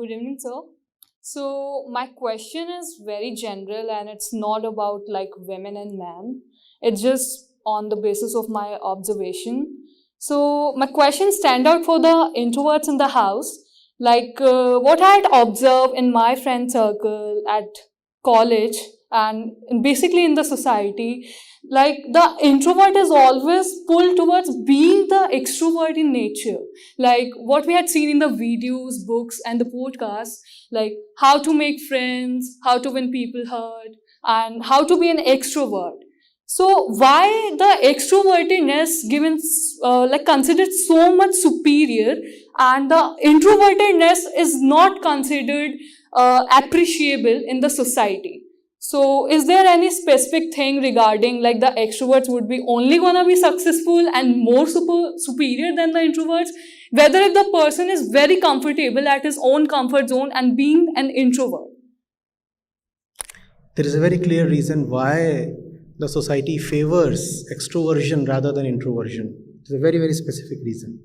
Good evening, sir. So my question is very general and it's not about like women and men. It's just on the basis of my observation. So my question stand out for the introverts in the house. What I had observed in my friend circle at college and basically in the society, like the introvert is always pulled towards being the extrovert in nature. Like what we had seen in the videos, books, and the podcasts, like how to make friends, how to win people heard, and how to be an extrovert. So why the extrovertedness given considered so much superior, and the introvertedness is not considered appreciable in the society? So is there any specific thing regarding like the extroverts would be only gonna be successful and more superior than the introverts? Whether if the person is very comfortable at his own comfort zone and being an introvert? There is a very clear reason why the society favors extroversion rather than introversion. It's a very, very specific reason.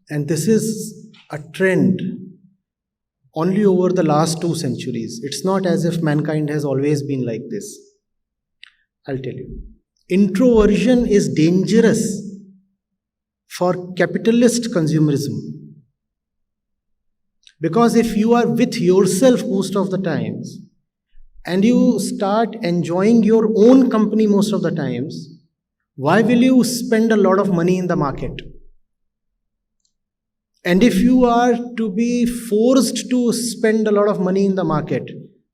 And this is a trend only over the last 2 centuries. It's not as if mankind has always been like this. I'll tell you. Introversion is dangerous for capitalist consumerism. Because if you are with yourself most of the times, and you start enjoying your own company most of the times, why will you spend a lot of money in the market? And if you are to be forced to spend a lot of money in the market,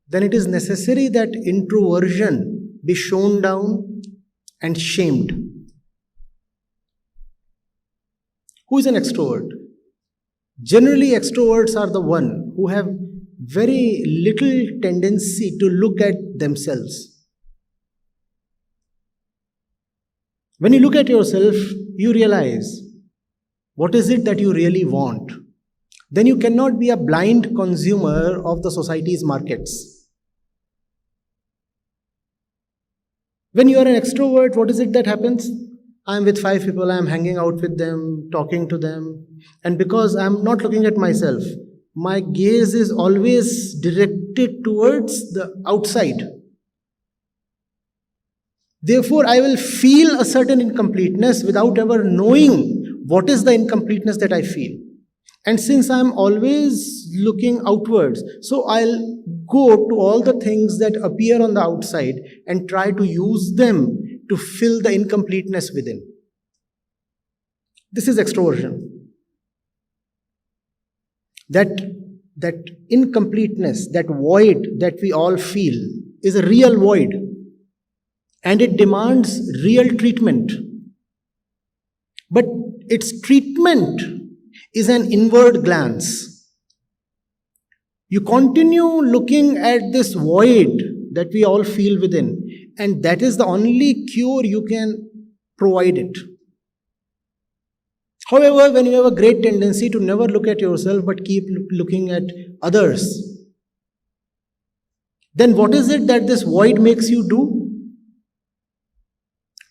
then it is necessary that introversion be shown down and shamed. Who is an extrovert? Generally, extroverts are the one who have very little tendency to look at themselves. When you look at yourself, you realize what is it that you really want. Then you cannot be a blind consumer of the society's markets. When you are an extrovert, what is it that happens? I am with 5 people, I am hanging out with them, talking to them. And because I am not looking at myself, my gaze is always directed towards the outside. Therefore, I will feel a certain incompleteness without ever knowing what is the incompleteness that I feel. And since I'm always looking outwards, so I'll go to all the things that appear on the outside and try to use them to fill the incompleteness within. This is extroversion. That incompleteness, that void that we all feel is a real void. And it demands real treatment. But its treatment is an inward glance. You continue looking at this void that we all feel within, and that is the only cure you can provide it. However, when you have a great tendency to never look at yourself but keep looking at others, then what is it that this void makes you do?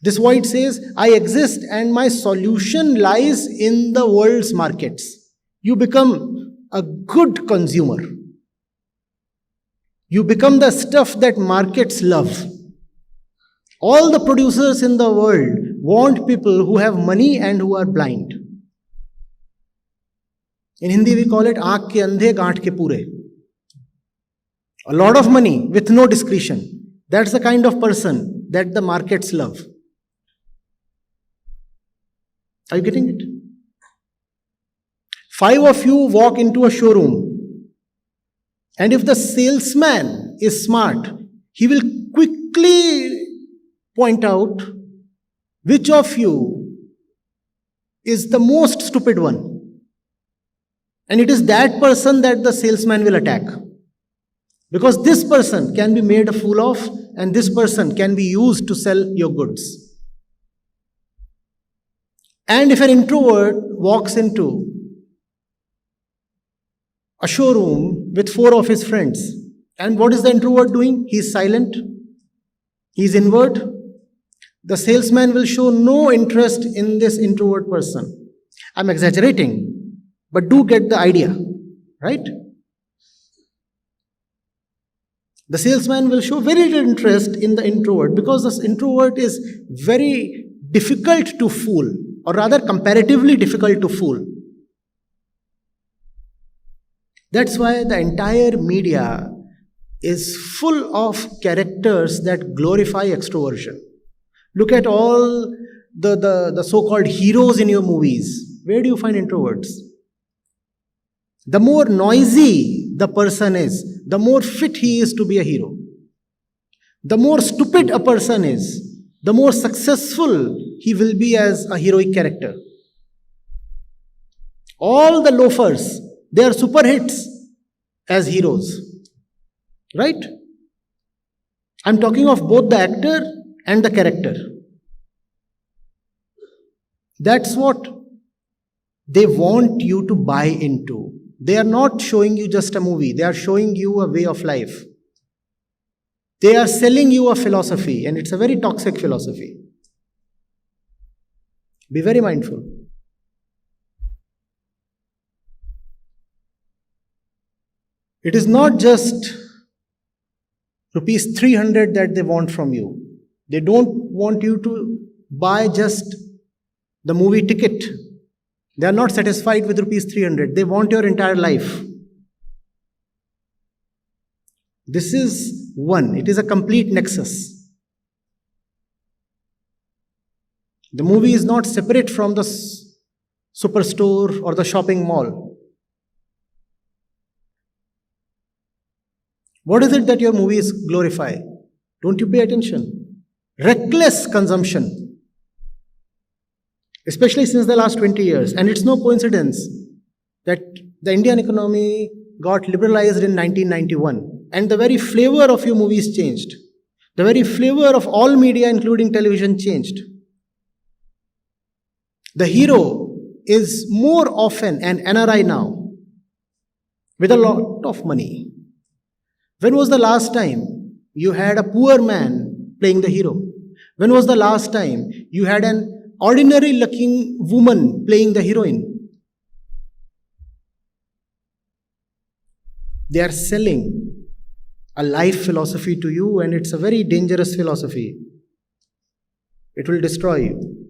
This void says, I exist and my solution lies in the world's markets. You become a good consumer. You become the stuff that markets love. All the producers in the world want people who have money and who are blind. In Hindi we call it aankh ke andhe gaanth ke pure. A lot of money with no discretion. That's the kind of person that the markets love. Are you getting it? 5 of you walk into a showroom, and if the salesman is smart, he will quickly point out which of you is the most stupid one. And it is that person that the salesman will attack. Because this person can be made a fool of, and this person can be used to sell your goods. And if an introvert walks into a showroom with 4 of his friends, and what is the introvert doing? He is silent. He is inward. The salesman will show no interest in this introvert person. I'm exaggerating, but do get the idea. right? The salesman will show very little interest in the introvert because this introvert is very difficult to fool, or rather comparatively difficult to fool. That's why the entire media is full of characters that glorify extroversion. Look at all the so-called heroes in your movies. Where do you find introverts? The more noisy the person is, the more fit he is to be a hero. The more stupid a person is, the more successful he will be as a heroic character. All the loafers, they are super hits as heroes. Right? I'm talking of both the actor and the character. That's what they want you to buy into. They are not showing you just a movie, they are showing you a way of life. They are selling you a philosophy, and it's a very toxic philosophy. Be very mindful. It is not just rupees 300 that they want from you. They don't want you to buy just the movie ticket. They are not satisfied with rupees 300. They want your entire life. This is one. It is a complete nexus. The movie is not separate from the superstore or the shopping mall. What is it that your movies glorify? Don't you pay attention? Reckless consumption. Especially since the last 20 years. And it's no coincidence that the Indian economy got liberalized in 1991. And the very flavor of your movies changed. The very flavor of all media, including television, changed. The hero is more often an NRI now, with a lot of money. When was the last time you had a poor man playing the hero? When was the last time you had an ordinary looking woman playing the heroine? They are selling a life philosophy to you, and it's a very dangerous philosophy. It will destroy you.